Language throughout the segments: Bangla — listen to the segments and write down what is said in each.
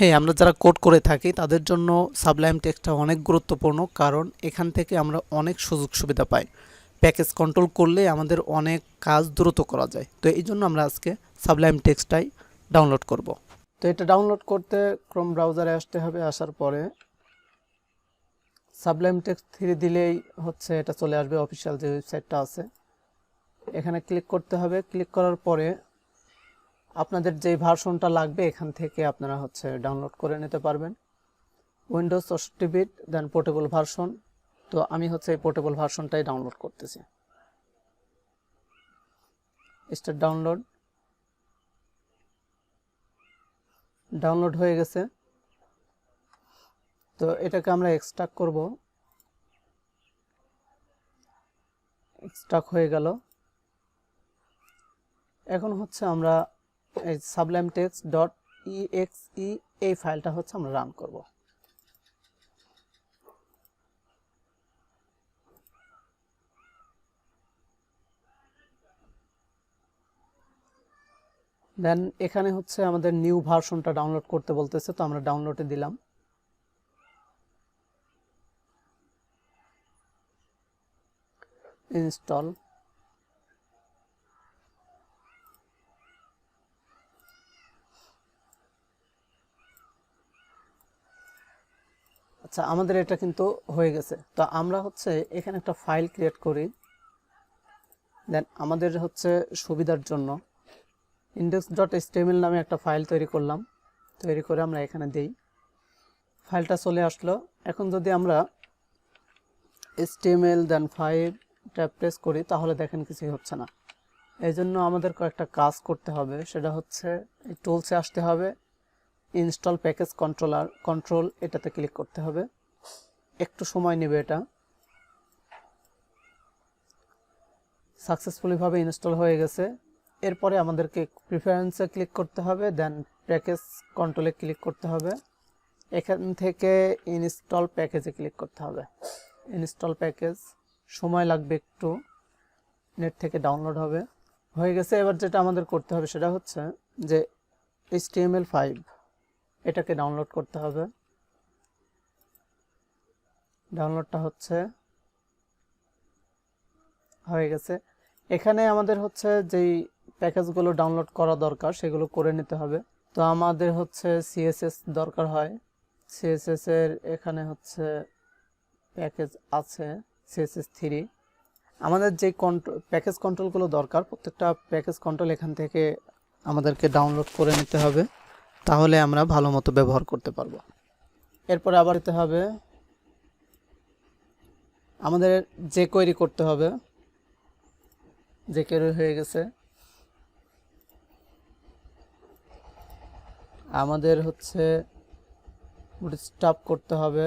হ্যাঁ, আমরা যারা কোড করে থাকি তাদের জন্য সাবলাইম টেক্সটটা অনেক গুরুত্বপূর্ণ, কারণ এখান থেকে আমরা অনেক সুযোগ সুবিধা পাই। প্যাকেজ কন্ট্রোল করলে আমাদের অনেক কাজ দ্রুত করা যায়। তো এই জন্য আমরা আজকে সাবলাইম টেক্সটটাই ডাউনলোড করব। তো এটা ডাউনলোড করতে ক্রোম ব্রাউজারে আসতে হবে। আসার পরে সাবলাইম টেক্সট 3 দিলেই হচ্ছে এটা চলে আসবে, অফিসিয়াল যে ওয়েবসাইটটা আছে এখানে ক্লিক করতে হবে। ক্লিক করার পরে আপনাদের যে ভার্সনটা লাগবে এখান থেকে আপনারা হচ্ছে ডাউনলোড করে নিতে পারবেন। উইন্ডোজ 64 বিট দেন পোর্টেবল ভার্সন। তো আমি হচ্ছে এই পোর্টেবল ভার্সনটাই ডাউনলোড করতেছি। স্টার্ট ডাউনলোড হয়ে গেছে। তো এটাকে আমরা এক্সট্রাক্ট করব। এক্সট্রাক্ট হয়ে গেল। এখন হচ্ছে আমরা এই sublime text.exe এই ফাইলটা হচ্ছে আমরা রান করব। দেন এখানে হচ্ছে আমাদের নিউ ভার্সনটা ডাউনলোড করতে বলতেছে, তো আমরা ডাউনলোডে দিলাম। ইনস্টল। আচ্ছা, আমাদের এটা কিন্তু হয়ে গেছে। তো আমরা হচ্ছে এখানে একটা ফাইল ক্রিয়েট করি। দেন আমাদের হচ্ছে সুবিধার জন্য index.html নামে একটা ফাইল তৈরি করলাম। তৈরি করে আমরা এখানে দেই। ফাইলটা চলে আসলো। এখন যদি আমরা html দেন 5 ট্যাব প্রেস করি তাহলে দেখেন কিছুই হচ্ছে না। এই জন্য আমাদের কয়েকটা কাজ করতে হবে। সেটা হচ্ছে এই টুলসে আসতে হবে, ইনস্টল প্যাকেজ কন্ট্রোল এটাতে ক্লিক করতে হবে। একটু সময় নেবে এটা। সাকসেসফুলি ভাবে ইনস্টল হয়ে গেছে। এরপরে আমাদেরকে প্রিফারেন্সে ক্লিক করতে হবে, দেন প্যাকেজ কন্ট্রোলে ক্লিক করতে হবে। এখান থেকে ইনস্টল প্যাকেজে ক্লিক করতে হবে। ইনস্টল প্যাকেজ সময় লাগবে একটু, নেট থেকে ডাউনলোড হবে। হয়ে গেছে। এবার যেটা আমাদের করতে হবে সেটা হচ্ছে যে HTML5 এটাকে ডাউনলোড করতে হবে। ডাউনলোডটা হচ্ছে হয়ে গেছে। এখানে আমাদের হচ্ছে যেই প্যাকেজগুলো ডাউনলোড করা দরকার সেগুলো করে নিতে হবে। তো আমাদের হচ্ছে CSS দরকার হয়। CSS এর এখানে হচ্ছে প্যাকেজ আছে CSS3। আমাদের যে প্যাকেজ কন্ট্রোলগুলো দরকার প্রত্যেকটা প্যাকেজ কন্ট্রোল এখান থেকে আমাদেরকে ডাউনলোড করে নিতে হবে, তাহলে আমরা ভালো মতো ব্যবহার করতে পারবো। এরপরে আবার দিতে হবে আমাদের যে কোয়েরি করতে হবে। যে কোয়েরি হয়ে গেছে। আমাদের হচ্ছে বুটস্ট্র্যাপ করতে হবে।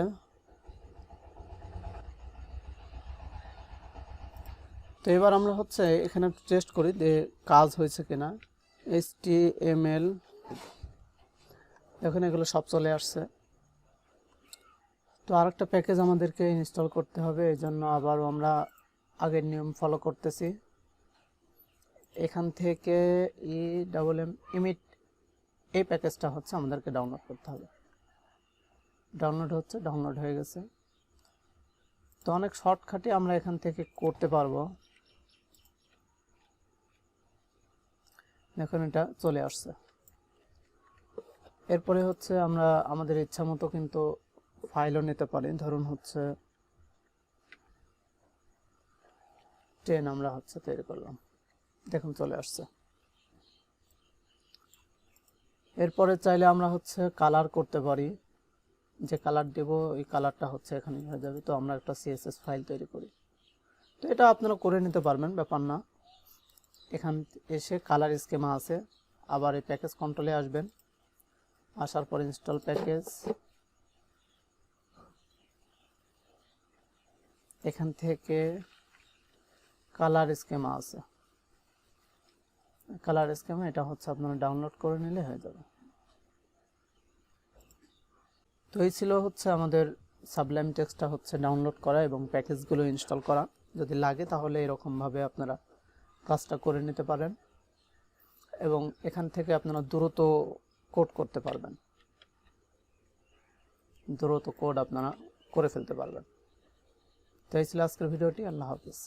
তো এবার আমরা হচ্ছে এখানে টেস্ট করি যে কাজ হয়েছে কিনা। HTML এখন এগুলো সব চলে আসছে। তো আরেকটা প্যাকেজ আমাদেরকে ইনস্টল করতে হবে, এই জন্য আবারও আমরা আগের নিয়ম ফলো করতেছি। এখান থেকে emmet এই প্যাকেজটা হচ্ছে আমাদেরকে ডাউনলোড করতে হবে। ডাউনলোড হচ্ছে, ডাউনলোড হয়ে গেছে। তো অনেক শর্টকাটে আমরা এখান থেকে করতে পারবো। এখন এটা চলে আসছে। এরপরে হচ্ছে আমরা আমাদের ইচ্ছা মতো কিন্তু ফাইলও নিতে পারি। ধরুন হচ্ছে 10 আমরা হচ্ছে তৈরি করলাম, দেখুন চলে আসছে। এরপরে চাইলে আমরা হচ্ছে কালার করতে পারি। যে কালার দেব ওই কালারটা হচ্ছে এখানে হয়ে যাবে। তো আমরা একটা CSS ফাইল তৈরি করি। তো এটা আপনারা করে নিতে পারবেন, ব্যাপার না। এখান এসে কালার স্কিমা আছে, আবার এই প্যাকেজ কন্ট্রোলে আসবেন। আসার পর ইনস্টল প্যাকেজ, এখান থেকে কালার স্কিমা আছে। কালার স্কিমা এটা হচ্ছে আপনারা ডাউনলোড করে নিলে হয়ে যাবে। তো এই ছিল হচ্ছে আমাদের সাবলাইম টেক্সটটা হচ্ছে ডাউনলোড করা এবং প্যাকেজগুলো ইনস্টল করা। যদি লাগে তাহলে এরকমভাবে আপনারা কাজটা করে নিতে পারেন এবং এখান থেকে আপনারা দ্রুত কোড করতে পারবেন। দ্রুত কোড আপনারা করে ফেলতে পারবেন। তো এই ছিল আজকের ভিডিওটি। আল্লাহ হাফিজ।